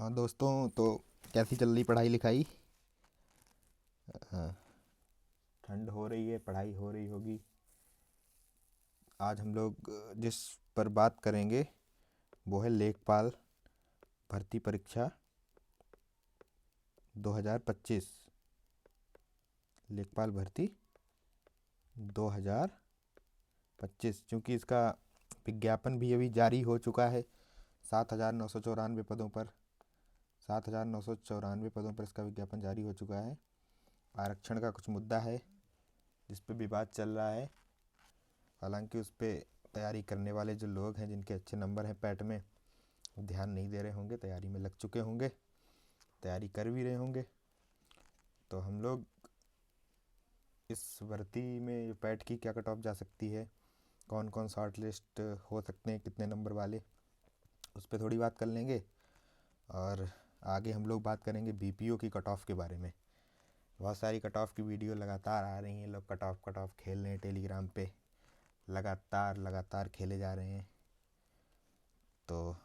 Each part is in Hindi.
हाँ दोस्तों, तो कैसी चल रही पढ़ाई लिखाई। हाँ, ठंड हो रही है, पढ़ाई हो रही होगी। आज हम लोग जिस पर बात करेंगे वो है लेखपाल भर्ती परीक्षा 2025। लेखपाल भर्ती 2025, क्योंकि इसका विज्ञापन भी अभी जारी हो चुका है। 7,994 पदों पर 7,994 पदों पर इसका विज्ञापन जारी हो चुका है। आरक्षण का कुछ मुद्दा है जिस पे विवाद चल रहा है। हालांकि उस पर तैयारी करने वाले जो लोग हैं, जिनके अच्छे नंबर हैं पैट में, वो ध्यान नहीं दे रहे होंगे, तैयारी में लग चुके होंगे, तैयारी कर भी रहे होंगे। तो हम लोग इस भर्ती में जो पैट की क्या कट ऑफ जा सकती है, कौन कौन शॉर्ट लिस्ट हो सकते हैं, कितने नंबर वाले, उस पर थोड़ी बात कर लेंगे। और आगे हम लोग बात करेंगे बीपीओ की कट ऑफ के बारे में। बहुत सारी कट ऑफ की वीडियो लगातार आ रही हैं, लोग कट ऑफ खेल रहे हैं टेलीग्राम पे, लगातार लगातार खेले जा रहे हैं। तो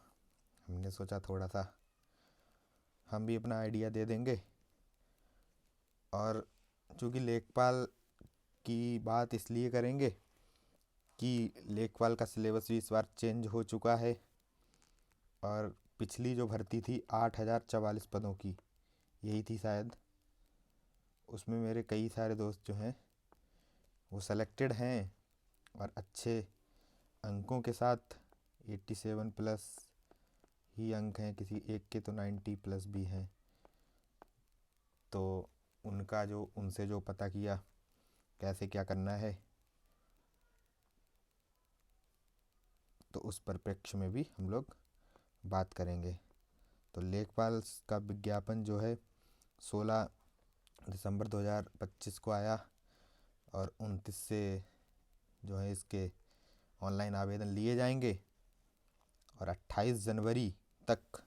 हमने सोचा थोड़ा सा हम भी अपना आइडिया दे देंगे। और चूँकि लेखपाल की बात इसलिए करेंगे कि लेखपाल का सिलेबस भी इस बार चेंज हो चुका है। और पिछली जो भर्ती थी 8,044 पदों की, यही थी शायद। उसमें मेरे कई सारे दोस्त जो हैं वो सेलेक्टेड हैं और अच्छे अंकों के साथ। 87 प्लस ही अंक हैं, किसी एक के तो 90 प्लस भी हैं। तो उनसे जो पता किया कैसे क्या करना है, तो उस परिप्रेक्ष्य में भी हम लोग बात करेंगे। तो लेखपाल का विज्ञापन जो है 16 दिसंबर 2025 को आया, और 29 से जो है इसके ऑनलाइन आवेदन लिए जाएंगे, और 28 जनवरी तक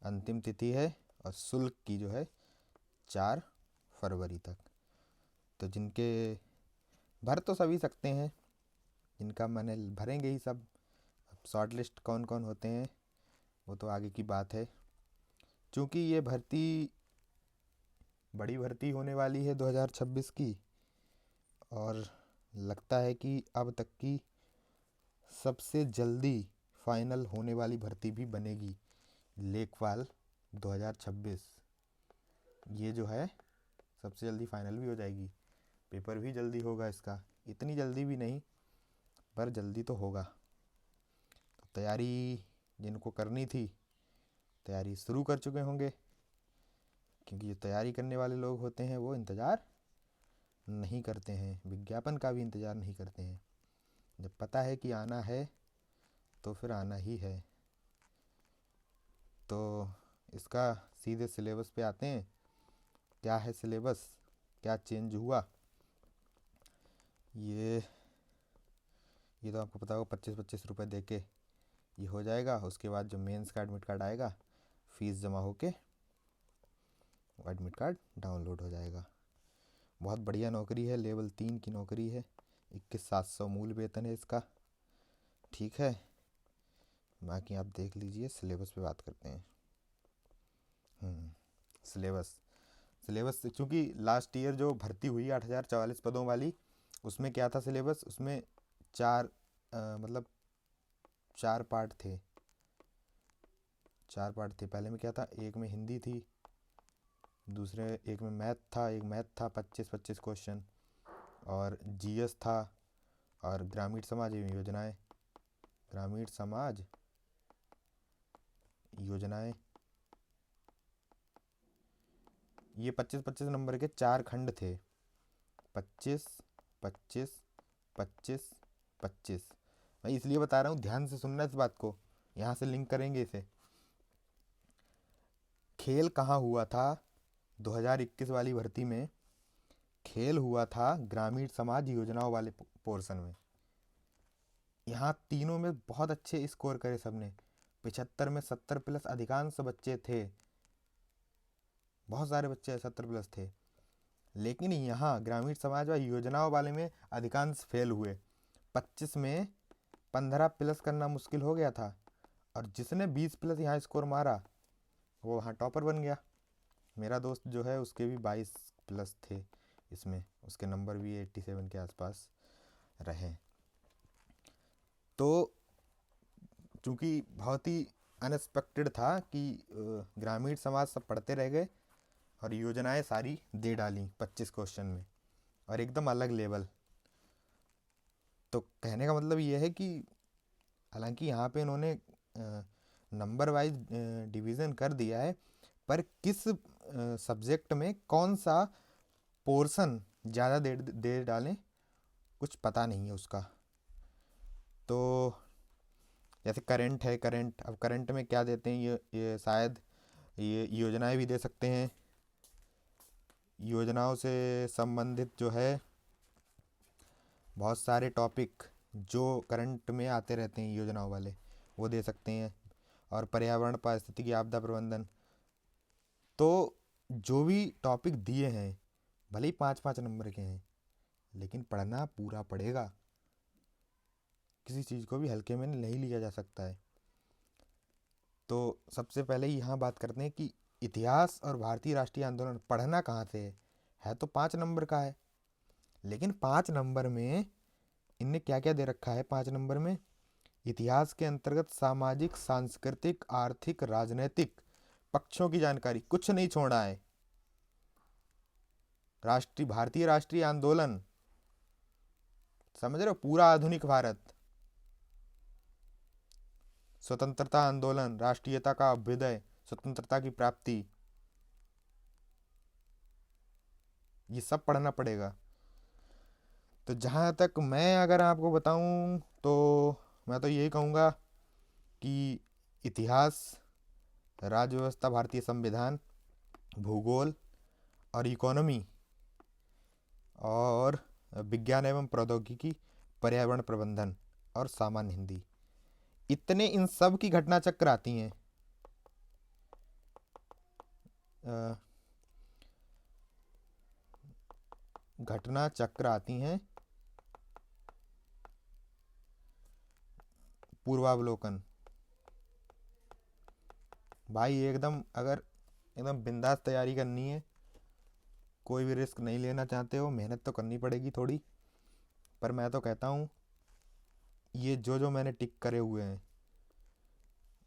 अंतिम तिथि है। और शुल्क की जो है 4 फरवरी तक। तो जिनके भर तो सभी सकते हैं, जिनका मन है भरेंगे ही सब। अब शॉर्ट लिस्ट कौन कौन होते हैं वो तो आगे की बात है। चूँकि ये भर्ती बड़ी भर्ती होने वाली है 2026 की, और लगता है कि अब तक की सबसे जल्दी फाइनल होने वाली भर्ती भी बनेगी लेखपाल 2026। ये जो है सबसे जल्दी फाइनल भी हो जाएगी, पेपर भी जल्दी होगा इसका। इतनी जल्दी भी नहीं, पर जल्दी तो होगा। तो तैयारी जिनको करनी थी, तैयारी शुरू कर चुके होंगे, क्योंकि जो तैयारी करने वाले लोग होते हैं वो इंतज़ार नहीं करते हैं, विज्ञापन का भी इंतज़ार नहीं करते हैं। जब पता है कि आना है तो फिर आना ही है। तो इसका सीधे सिलेबस पे आते हैं। क्या है सिलेबस, क्या चेंज हुआ, ये ये तो आपको पता होगा। 25-25 रुपये दे के ये हो जाएगा। उसके बाद जो मेंस का एडमिट कार्ड आएगा, फीस जमा होके एडमिट कार्ड डाउनलोड हो जाएगा। बहुत बढ़िया नौकरी है, लेवल 3 की नौकरी है। 21,700 मूल वेतन है इसका। ठीक है, बाकी आप देख लीजिए। सिलेबस पे बात करते हैं। सिलेबस सिलेबस चूँकि लास्ट ईयर जो भर्ती हुई 8,044 पदों वाली, उसमें क्या था सिलेबस, उसमें चार मतलब 4 पार्ट थे। 4 पार्ट थे। पहले में क्या था, एक में हिंदी थी, दूसरे एक में मैथ था 25-25 क्वेश्चन, और जीएस था, और ग्रामीण समाज एवं योजनाएं। ग्रामीण समाज योजनाएं, ये 25-25 नंबर के 4 खंड थे। 25-25-25-25। मैं इसलिए बता रहा हूँ, ध्यान से सुनना इस बात को, यहाँ से लिंक करेंगे इसे। खेल कहाँ हुआ था 2021 वाली भर्ती में, खेल हुआ था ग्रामीण समाज योजनाओं वाले पोर्शन में। यहाँ तीनों में बहुत अच्छे स्कोर करे सबने। 75 में 70 प्लस अधिकांश बच्चे थे, बहुत सारे बच्चे 70 प्लस थे। लेकिन यहाँ ग्रामीण समाज व योजनाओं वाले में अधिकांश फेल हुए। 25 में 15 प्लस करना मुश्किल हो गया था, और जिसने 20 प्लस यहाँ स्कोर मारा वो वहाँ टॉपर बन गया। मेरा दोस्त जो है उसके भी 22+ थे इसमें, उसके नंबर भी 87 के आसपास रहे। तो चूँकि बहुत ही अनएक्सपेक्टेड था कि ग्रामीण समाज सब पढ़ते रह गए और योजनाएं सारी दे डाली 25 क्वेश्चन में, और एकदम अलग लेवल। तो कहने का मतलब ये है कि हालांकि यहाँ पे इन्होंने नंबर वाइज डिवीज़न कर दिया है, पर किस सब्जेक्ट में कौन सा पोर्शन ज़्यादा दे दे डालें कुछ पता नहीं है उसका। तो जैसे करंट है, करंट, अब करंट में क्या देते हैं, ये शायद ये योजनाएं भी दे सकते हैं। योजनाओं से संबंधित जो है बहुत सारे टॉपिक जो करंट में आते रहते हैं योजनाओं वाले, वो दे सकते हैं। और पर्यावरण पारिस्थितिकी आपदा प्रबंधन। तो जो भी टॉपिक दिए हैं भले ही 5-5 नंबर के हैं, लेकिन पढ़ना पूरा पड़ेगा। किसी चीज़ को भी हल्के में नहीं लिया जा सकता है। तो सबसे पहले यहाँ बात करते हैं कि इतिहास और भारतीय राष्ट्रीय आंदोलन पढ़ना कहाँ से है तो 5 नंबर का है। लेकिन 5 नंबर में इनने क्या क्या दे रखा है। 5 नंबर में इतिहास के अंतर्गत सामाजिक, सांस्कृतिक, आर्थिक, राजनीतिक पक्षों की जानकारी, कुछ नहीं छोड़ा है। राष्ट्रीय, भारतीय राष्ट्रीय आंदोलन, समझ रहे हो, पूरा आधुनिक भारत, स्वतंत्रता आंदोलन, राष्ट्रीयता का अभ्युदय, स्वतंत्रता की प्राप्ति, ये सब पढ़ना पड़ेगा। तो जहाँ तक मैं अगर आपको बताऊँ तो मैं तो यही कहूँगा कि इतिहास, राज्य व्यवस्था, भारतीय संविधान, भूगोल और इकोनॉमी, और विज्ञान एवं प्रौद्योगिकी, पर्यावरण प्रबंधन और सामान्य हिंदी, इतने इन सब की घटना चक्र आती हैं। घटना चक्र आती हैं। पूर्वावलोकन, भाई एकदम, अगर एकदम बिंदास तैयारी करनी है, कोई भी रिस्क नहीं लेना चाहते हो, मेहनत तो करनी पड़ेगी थोड़ी, पर मैं तो कहता हूँ ये जो जो मैंने टिक करे हुए हैं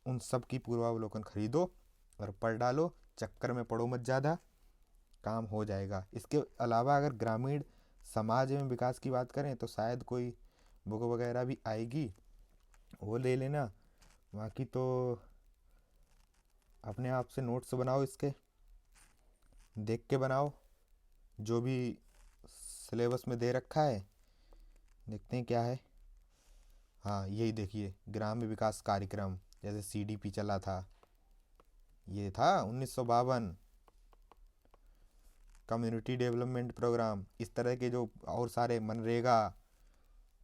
उन सब की पूर्वावलोकन खरीदो और पढ़ डालो। चक्कर में पढ़ो मत ज़्यादा, काम हो जाएगा। इसके अलावा अगर ग्रामीण समाज एवं विकास की बात करें तो शायद कोई बुक वगैरह भी आएगी, वो ले लेना। बाकी तो अपने आप से नोट्स बनाओ, इसके देख के बनाओ, जो भी सिलेबस में दे रखा है। देखते हैं क्या है। हाँ, यही देखिए, ग्राम्य विकास कार्यक्रम, जैसे CDP चला था, ये था 1952। कम्युनिटी डेवलपमेंट प्रोग्राम, इस तरह के जो और सारे, मनरेगा,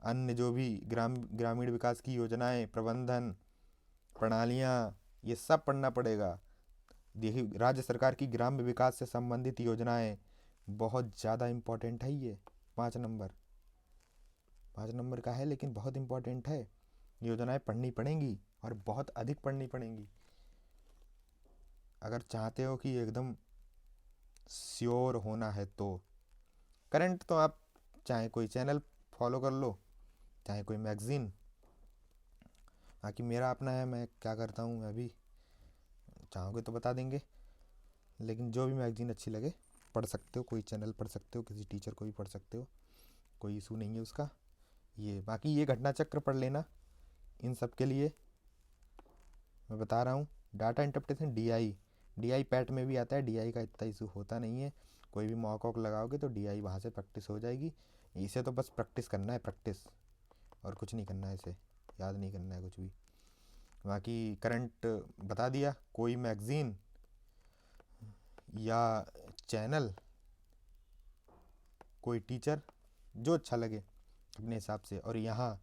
अन्य जो भी ग्रामीण विकास की योजनाएं, प्रबंधन प्रणालियाँ, ये सब पढ़ना पड़ेगा। देखिए, राज्य सरकार की ग्राम्य विकास से संबंधित योजनाएं बहुत ज़्यादा इम्पोर्टेंट है। ये 5 नंबर, 5 नंबर का है लेकिन बहुत इम्पोर्टेंट है। योजनाएं पढ़नी पड़ेंगी और बहुत अधिक पढ़नी पड़ेंगी अगर चाहते हो कि एकदम श्योर होना है तो। करंट तो आप चाहे कोई चैनल फॉलो कर लो, चाहे कोई मैगज़ीन। बाकी मेरा अपना है, मैं क्या करता हूँ, मैं भी चाहोगे तो बता देंगे। लेकिन जो भी मैगज़ीन अच्छी लगे पढ़ सकते हो, कोई चैनल पढ़ सकते हो, किसी टीचर को भी पढ़ सकते हो, कोई इशू नहीं है उसका। ये बाकी ये घटना चक्र पढ़ लेना इन सब के लिए। मैं बता रहा हूँ, डाटा इंटरप्रिटेशन, DI पैट में भी आता है। DI का इतना इशू होता नहीं है, कोई भी मॉक वॉक लगाओगे तो DI वहाँ से प्रैक्टिस हो जाएगी। इसे तो बस प्रैक्टिस करना है, प्रैक्टिस, और कुछ नहीं करना है, इसे याद नहीं करना है कुछ भी। बाकी करंट बता दिया। कोई मैगज़ीन या चैनल, कोई टीचर, जो अच्छा लगे अपने हिसाब से। और यहाँ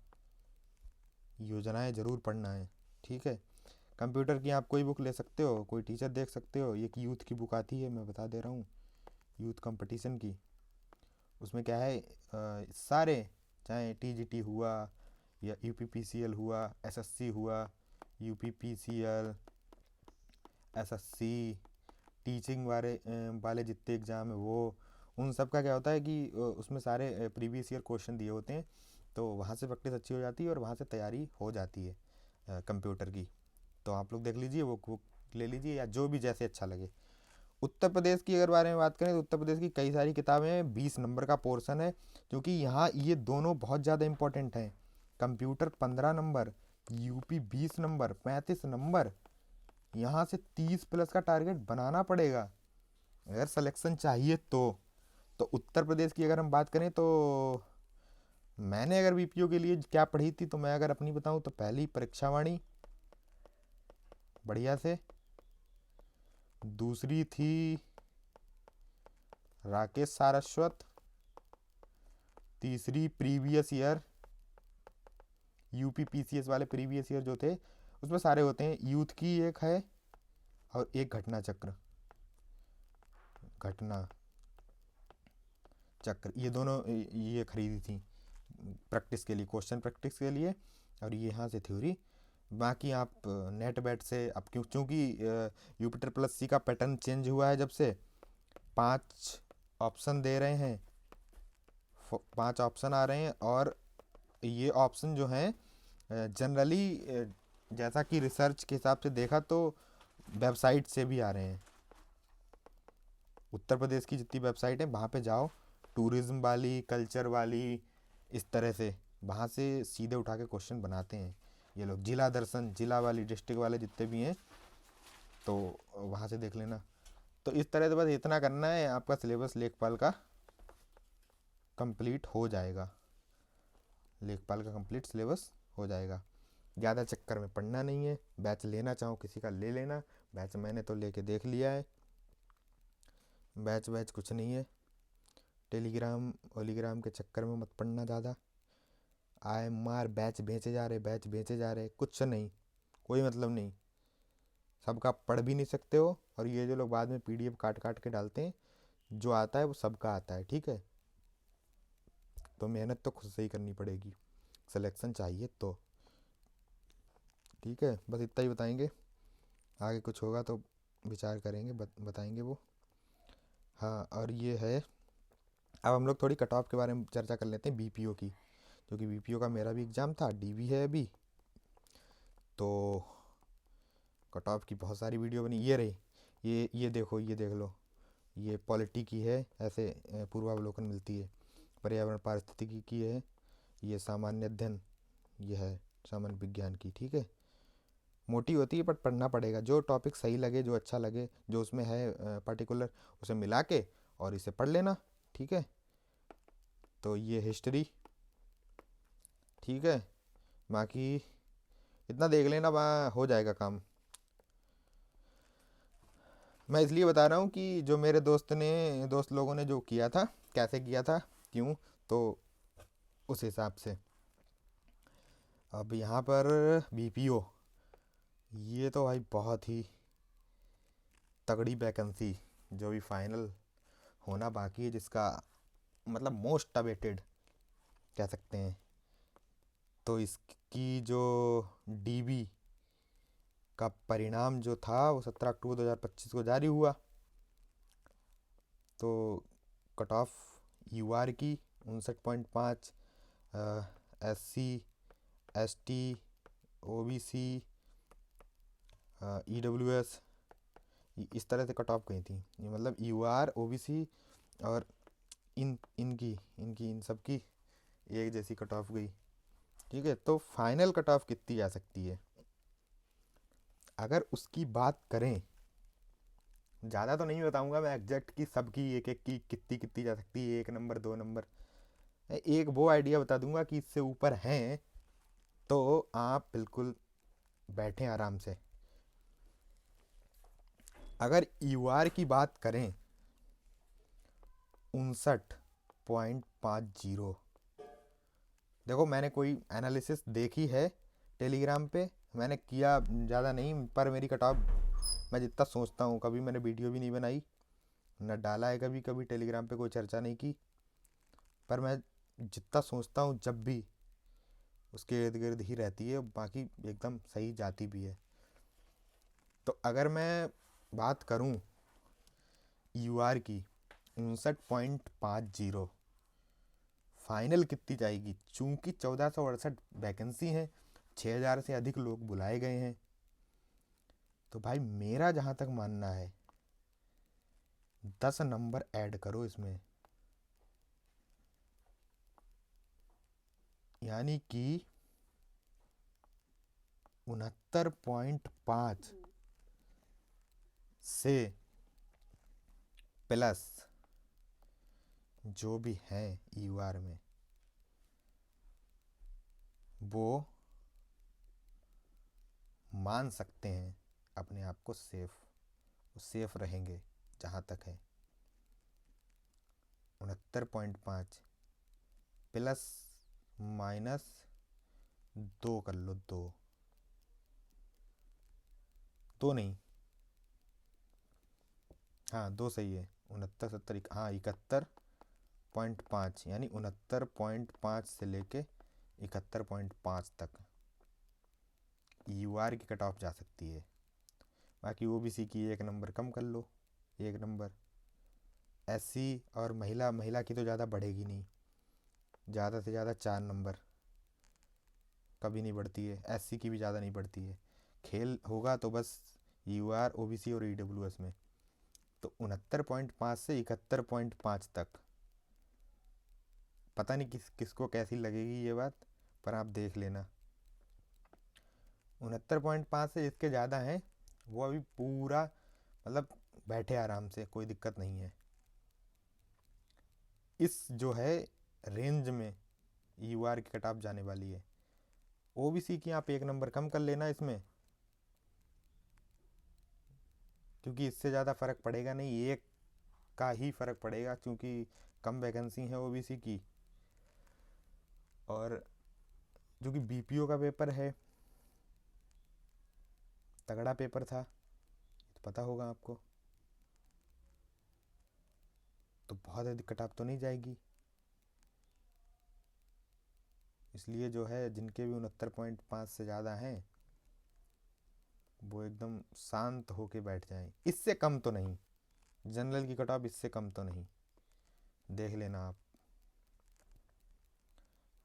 योजनाएं ज़रूर पढ़ना है, ठीक है। कंप्यूटर की आप कोई बुक ले सकते हो, कोई टीचर देख सकते हो। एक यूथ की बुक आती है, मैं बता दे रहा हूँ, यूथ कंपटीशन की। उसमें क्या है, सारे, चाहे TGT हुआ या UPPCL हुआ, SSC हुआ, UPPCL, SSC, टीचिंग वाले जितने एग्ज़ाम है वो, उन सब का क्या होता है कि उसमें सारे प्रीवियस ईयर क्वेश्चन दिए होते हैं, तो वहाँ से प्रैक्टिस अच्छी हो जाती है और वहाँ से तैयारी हो जाती है कंप्यूटर की। तो आप लोग देख लीजिए, वो ले लीजिए, या जो भी जैसे अच्छा लगे। उत्तर प्रदेश की अगर बारे में बात करें तो उत्तर प्रदेश की कई सारी किताबें हैं, 20 नंबर का पोर्शन है, क्योंकि यहाँ ये दोनों बहुत ज़्यादा इंपॉर्टेंट हैं। Computer 15 number, UP 20 number, 35 number, यहाँ से 30+ का टारगेट बनाना पड़ेगा अगर सिलेक्शन चाहिए तो उत्तर प्रदेश की अगर हम बात करें तो मैंने अगर बीपीओ के लिए क्या पढ़ी थी, तो मैं अगर अपनी बताऊं तो पहली परीक्षावाणी बढ़िया से, दूसरी थी राकेश सारस्वत, तीसरी प्रीवियस ईयर, यूपी पीसीएस वाले प्रीवियस ईयर जो थे उसमें सारे होते हैं, यूथ की एक है, और एक घटना चक्र, ये दोनों ये खरीदी थी प्रैक्टिस के लिए, क्वेश्चन प्रैक्टिस के लिए, और ये यहाँ से थ्योरी। बाकी आप नेट बैट से, अब क्योंकि यूपिटर प्लस सी का पैटर्न चेंज हुआ है जब से, 5 ऑप्शन दे रहे हैं, 5 ऑप्शन आ रहे हैं, और ये ऑप्शन जो हैं जनरली जैसा कि रिसर्च के हिसाब से देखा तो वेबसाइट से भी आ रहे हैं। उत्तर प्रदेश की जितनी वेबसाइट है वहाँ पे जाओ, टूरिज्म वाली, कल्चर वाली, इस तरह से वहाँ से सीधे उठा के क्वेश्चन बनाते हैं ये लोग। जिला दर्शन, जिला वाली, डिस्ट्रिक्ट वाले जितने भी हैं, तो वहाँ से देख लेना। तो इस तरह से बस इतना करना है, आपका सिलेबस लेखपाल का कंप्लीट हो जाएगा, लेखपाल का कंप्लीट सिलेबस हो जाएगा। ज़्यादा चक्कर में पढ़ना नहीं है। बैच लेना चाहो किसी का ले लेना, बैच मैंने तो लेके देख लिया है। बैच कुछ नहीं है, टेलीग्राम ओलीग्राम के चक्कर में मत पढ़ना ज़्यादा। आए मार बैच बेचे जा रहे, कुछ नहीं, कोई मतलब नहीं। सबका पढ़ भी नहीं सकते हो, और ये जो लोग बाद में पीडीएफ काट काट के डालते हैं, जो आता है वो सबका आता है, ठीक है। तो मेहनत तो खुद से ही करनी पड़ेगी, सिलेक्शन चाहिए तो, ठीक है। बस इतना ही बताएंगे, आगे कुछ होगा तो विचार करेंगे, बताएंगे वो। हाँ, और ये है, अब हम लोग थोड़ी कट ऑफ के बारे में चर्चा कर लेते हैं, बीपीओ की, क्योंकि बीपीओ का मेरा भी एग्ज़ाम था, डीवी है अभी। तो कट ऑफ की बहुत सारी वीडियो बनी, ये रही, ये देखो, ये देख लो, ये पॉलिटी की है, ऐसे पूर्वावलोकन मिलती है। पर्यावरण पारिस्थितिकी की है, ये सामान्य अध्ययन, ये है सामान्य विज्ञान की, ठीक है। मोटी होती है बट पढ़ना पड़ेगा, जो टॉपिक सही लगे, जो अच्छा लगे, जो उसमें है पर्टिकुलर, उसे मिला के और इसे पढ़ लेना, ठीक है। तो ये हिस्ट्री, ठीक है, बाकी इतना देख लेना, हो जाएगा काम। मैं इसलिए बता रहा हूँ कि जो मेरे दोस्त लोगों ने जो किया था, कैसे किया था, क्यों, तो उस हिसाब से। अब यहाँ पर बीपीओ, ये तो भाई बहुत ही तगड़ी वैकेंसी, जो भी फाइनल होना बाकी है, जिसका मतलब मोस्ट अवेटेड कह सकते हैं। तो इसकी जो डीबी का परिणाम जो था वो 17 अक्टूबर 2025 को जारी हुआ। तो कट ऑफ यूआर की 59.5, SC ST OBC EWS, इस तरह से कट ऑफ गई थी। ये मतलब यूआर OBC और इन सब की एक जैसी कट ऑफ गई, ठीक है। तो फाइनल कट ऑफ कितनी जा सकती है अगर उसकी बात करें, ज़्यादा तो नहीं बताऊंगा मैं एग्जैक्ट कि सबकी एक एक की कितनी कितनी जा सकती है, 1 नंबर 2 नंबर, एक वो आइडिया बता दूंगा कि इससे ऊपर हैं तो आप बिल्कुल बैठें आराम से। अगर यूआर की बात करें 59.50, देखो मैंने कोई एनालिसिस देखी है टेलीग्राम पे, मैंने किया ज़्यादा नहीं, पर मेरी कट ऑफ मैं जितना सोचता हूँ, कभी मैंने वीडियो भी नहीं बनाई, न डाला है कभी कभी टेलीग्राम पे, कोई चर्चा नहीं की, पर मैं जितना सोचता हूँ जब भी उसके इर्द गिर्द ही रहती है, बाकी एकदम सही जाती भी है। तो अगर मैं बात करूं यूआर की 59.50 फाइनल कितनी जाएगी, चूंकि 1468 वैकेंसी हैं, 6000 से अधिक लोग बुलाए गए हैं। तो भाई मेरा जहां तक मानना है 10 नंबर ऐड करो इसमें, यानी कि 69.5 से प्लस जो भी है यूआर में वो मान सकते हैं अपने आप को सेफ रहेंगे। जहाँ तक है 69.5 प्लस माइनस 2 कर लो, दो नहीं, हाँ 2 सही है। 69 70 हाँ 71.5 यानी 69.5 से लेके 71.5 तक यूआर की कट ऑफ जा सकती है। बाकी ओबीसी की 1 नंबर कम कर लो, 1 नंबर। एससी और महिला की तो ज़्यादा बढ़ेगी नहीं, ज़्यादा से ज़्यादा 4 नंबर, कभी नहीं बढ़ती है। एससी की भी ज़्यादा नहीं बढ़ती है। खेल होगा तो बस यूआर ओबीसी और ईडब्ल्यूएस में। तो 69.5 से 71.5 तक, पता नहीं किसको कैसी लगेगी ये बात, पर आप देख लेना। 69.5 से इसके ज़्यादा हैं वो अभी पूरा मतलब बैठे आराम से, कोई दिक्कत नहीं है। इस जो है रेंज में यूआर की कट ऑफ जाने वाली है। ओबीसी की आप 1 नंबर कम कर लेना इसमें, क्योंकि इससे ज़्यादा फ़र्क पड़ेगा नहीं, एक का ही फ़र्क पड़ेगा क्योंकि कम वैकेंसी है ओबीसी की। और जो कि बीपीओ का पेपर है, तगड़ा पेपर था, तो पता होगा आपको, तो बहुत अधिक कट ऑफ तो नहीं जाएगी। इसलिए जो है जिनके भी 69.5 से ज़्यादा हैं वो एकदम शांत होके बैठ जाएं। इससे कम तो नहीं, जनरल की कट ऑफ इससे कम तो नहीं, देख लेना आप।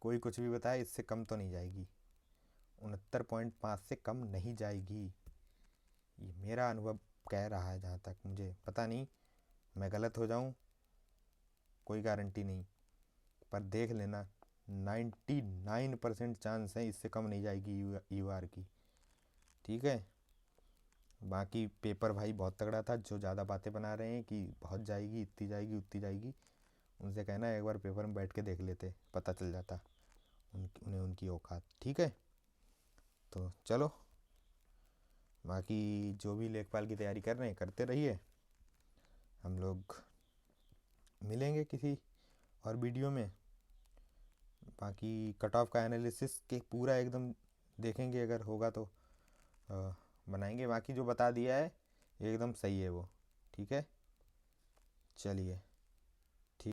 कोई कुछ भी बताए, इससे कम तो नहीं जाएगी, 69.5 से कम नहीं जाएगी, ये मेरा अनुभव कह रहा है। जहाँ तक मुझे पता नहीं, मैं गलत हो जाऊँ कोई गारंटी नहीं, पर देख लेना 99% चांस है इससे कम नहीं जाएगी यूआर की। ठीक है। बाकी पेपर भाई बहुत तगड़ा था। जो ज़्यादा बातें बना रहे हैं कि बहुत जाएगी, इतनी जाएगी उतनी जाएगी, उनसे कहना एक बार पेपर में बैठ के देख लेते, पता चल जाता उन्हें उनकी औकात। ठीक है, तो चलो बाकी जो भी लेखपाल की तैयारी कर रहे हैं करते रहिए। हम लोग मिलेंगे किसी और वीडियो में। बाकी कट ऑफ का एनालिसिस के पूरा एकदम देखेंगे, अगर होगा तो बनाएंगे। बाकी जो बता दिया है एकदम सही है वो। ठीक है, चलिए।